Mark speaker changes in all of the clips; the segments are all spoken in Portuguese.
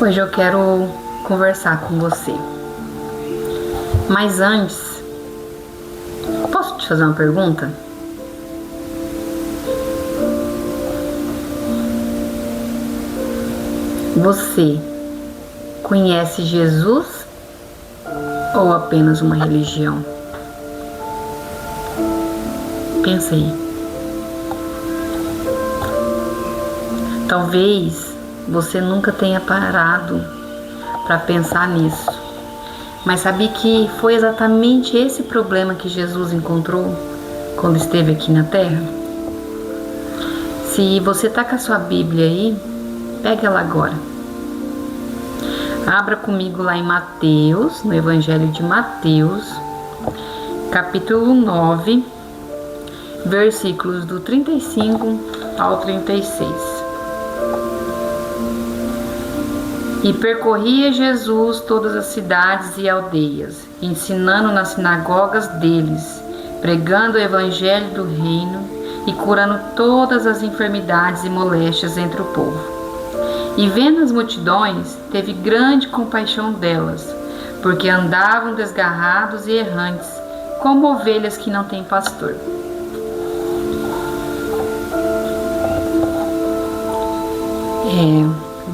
Speaker 1: Hoje eu quero conversar com você. Mas antes, posso te fazer uma pergunta? Você conhece Jesus ou apenas uma religião? Pensa aí. Talvez você nunca tenha parado para pensar nisso, mas sabia que foi exatamente esse problema que Jesus encontrou quando esteve aqui na Terra? Se você tá com a sua Bíblia aí, pega ela agora. Abra comigo lá em Mateus, no Evangelho de Mateus, capítulo 9, versículos do 35 ao 36. E percorria Jesus todas as cidades e aldeias, ensinando nas sinagogas deles, pregando o evangelho do reino e curando todas as enfermidades e moléstias entre o povo. E vendo as multidões, teve grande compaixão delas, porque andavam desgarrados e errantes, como ovelhas que não têm pastor.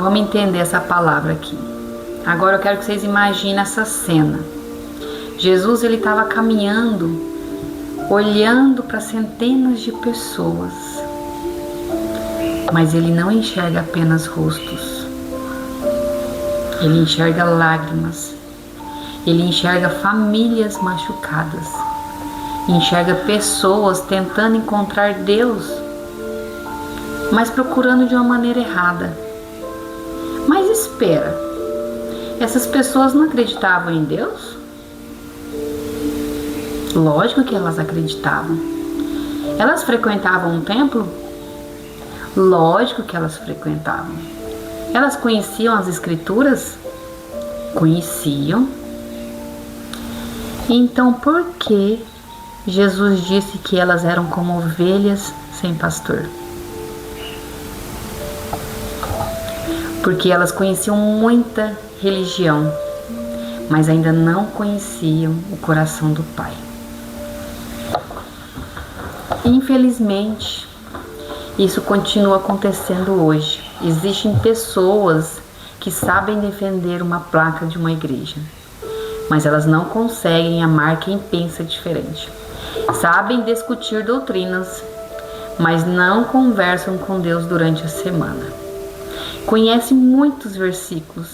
Speaker 1: Vamos entender essa palavra aqui. Agora eu quero que vocês imaginem essa cena. Jesus ele estava caminhando, olhando para centenas de pessoas, mas ele não enxerga apenas rostos. Ele enxerga lágrimas. Ele enxerga famílias machucadas. Enxerga pessoas tentando encontrar Deus, mas procurando de uma maneira errada. Mas espera, essas pessoas não acreditavam em Deus? Lógico que elas acreditavam. Elas frequentavam um templo? Lógico que elas frequentavam. Elas conheciam as Escrituras? Conheciam. Então por que Jesus disse que elas eram como ovelhas sem pastor? Porque elas conheciam muita religião, mas ainda não conheciam o coração do Pai. Infelizmente, isso continua acontecendo hoje. Existem pessoas que sabem defender uma placa de uma igreja, mas elas não conseguem amar quem pensa diferente. Sabem discutir doutrinas, mas não conversam com Deus durante a semana. Conhece muitos versículos,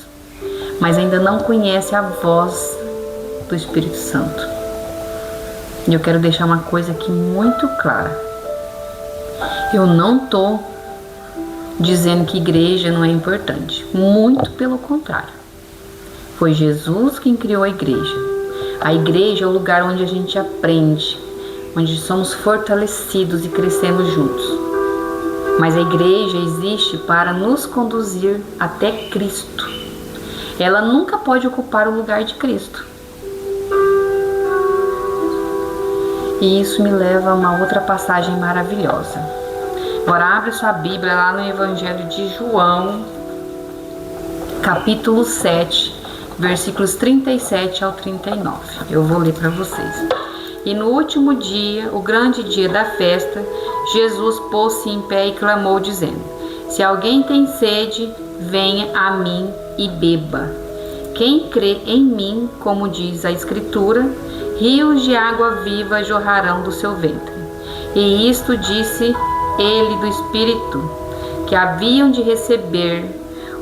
Speaker 1: mas ainda não conhece a voz do Espírito Santo. E eu quero deixar uma coisa aqui muito clara. Eu não estou dizendo que igreja não é importante. Muito pelo contrário. Foi Jesus quem criou a igreja. A igreja é o lugar onde a gente aprende, onde somos fortalecidos e crescemos juntos. Mas a igreja existe para nos conduzir até Cristo. Ela nunca pode ocupar o lugar de Cristo. E isso me leva a uma outra passagem maravilhosa. Agora abre sua Bíblia lá no Evangelho de João, capítulo 7, versículos 37 ao 39. Eu vou ler para vocês. E no último dia, o grande dia da festa, Jesus pôs-se em pé e clamou, dizendo: Se alguém tem sede, venha a mim e beba. Quem crê em mim, como diz a Escritura, rios de água viva jorrarão do seu ventre. E isto disse ele do Espírito, que haviam de receber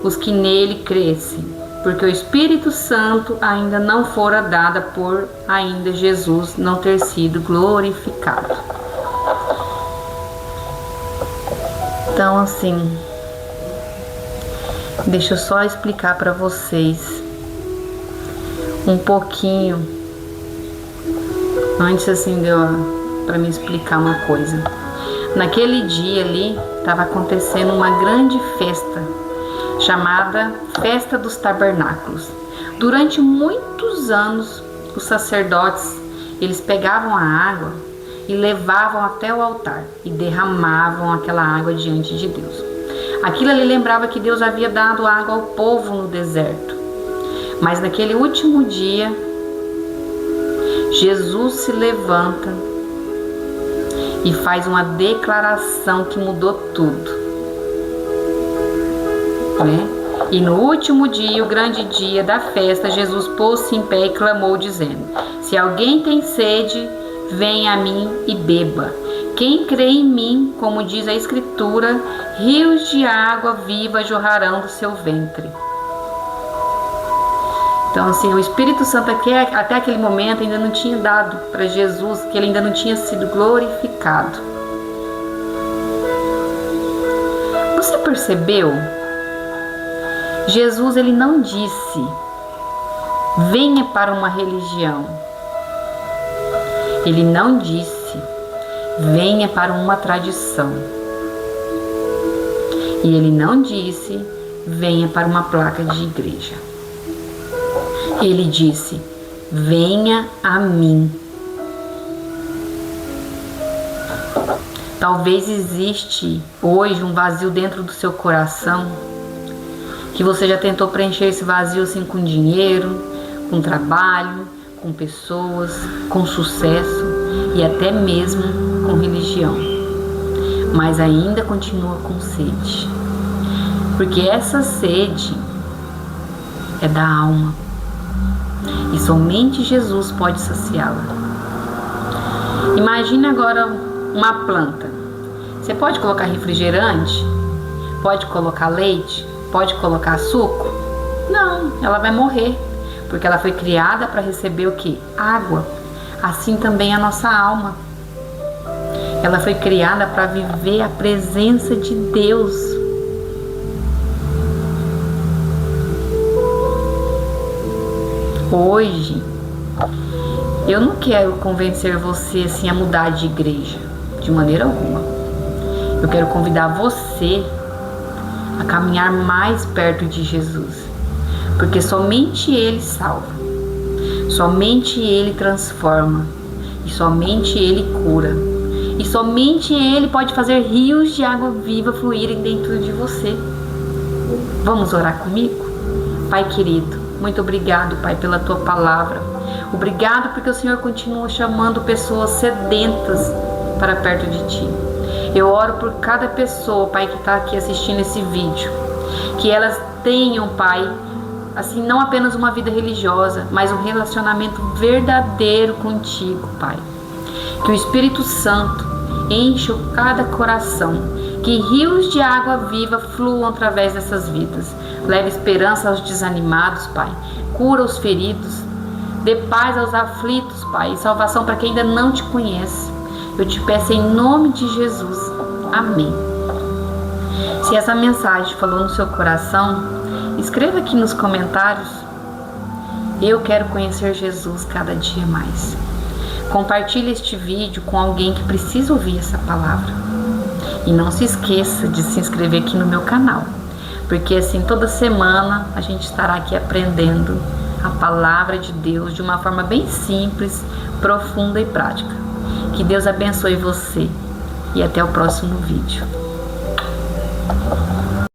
Speaker 1: os que nele crescem, porque o Espírito Santo ainda não fora dada por ainda Jesus não ter sido glorificado. Então assim, deixa eu só explicar para vocês um pouquinho, antes assim para me explicar uma coisa. Naquele dia ali, estava acontecendo uma grande festa, chamada Festa dos Tabernáculos. Durante muitos anos, os sacerdotes, eles pegavam a água e levavam até o altar e derramavam aquela água diante de Deus. Aquilo ali lembrava que Deus havia dado água ao povo no deserto. Mas naquele último dia, Jesus se levanta e faz uma declaração que mudou tudo, né? E no último dia, o grande dia da festa, Jesus pôs-se em pé e clamou, dizendo: se alguém tem sede, venha a mim e beba. Quem crê em mim, como diz a Escritura, rios de água viva jorrarão do seu ventre. Então, assim, o Espírito Santo até aquele momento ainda não tinha dado para Jesus, que ele ainda não tinha sido glorificado. Você percebeu? Jesus, ele não disse: venha para uma religião. Ele não disse: venha para uma tradição. E ele não disse: venha para uma placa de igreja. Ele disse: venha a mim. Talvez existe hoje um vazio dentro do seu coração, que você já tentou preencher esse vazio assim com dinheiro, com trabalho, com pessoas, com sucesso e até mesmo com religião, mas ainda continua com sede, porque essa sede é da alma e somente Jesus pode saciá-la. Imagine agora uma planta. Você pode colocar refrigerante? Pode colocar leite? Pode colocar suco? Não, ela vai morrer, porque ela foi criada para receber o quê? Água. Assim também a nossa alma. Ela foi criada para viver a presença de Deus. Hoje, eu não quero convencer você assim a mudar de igreja, de maneira alguma. Eu quero convidar você a caminhar mais perto de Jesus, porque somente Ele salva, somente Ele transforma, e somente Ele cura, e somente Ele pode fazer rios de água viva fluírem dentro de você. Vamos orar comigo? Pai querido, muito obrigado, Pai, pela Tua palavra. Obrigado porque o Senhor continua chamando pessoas sedentas para perto de Ti. Eu oro por cada pessoa, Pai, que está aqui assistindo esse vídeo, que elas tenham, Pai, assim, não apenas uma vida religiosa, mas um relacionamento verdadeiro contigo, Pai. Que o Espírito Santo encha cada coração, que rios de água viva fluam através dessas vidas. Leve esperança aos desanimados, Pai. Cura os feridos. Dê paz aos aflitos, Pai, e salvação para quem ainda não te conhece. Eu te peço em nome de Jesus. Amém. Se essa mensagem falou no seu coração, escreva aqui nos comentários: eu quero conhecer Jesus cada dia mais. Compartilhe este vídeo com alguém que precisa ouvir essa palavra. E não se esqueça de se inscrever aqui no meu canal, porque assim toda semana a gente estará aqui aprendendo a palavra de Deus de uma forma bem simples, profunda e prática. Que Deus abençoe você e até o próximo vídeo.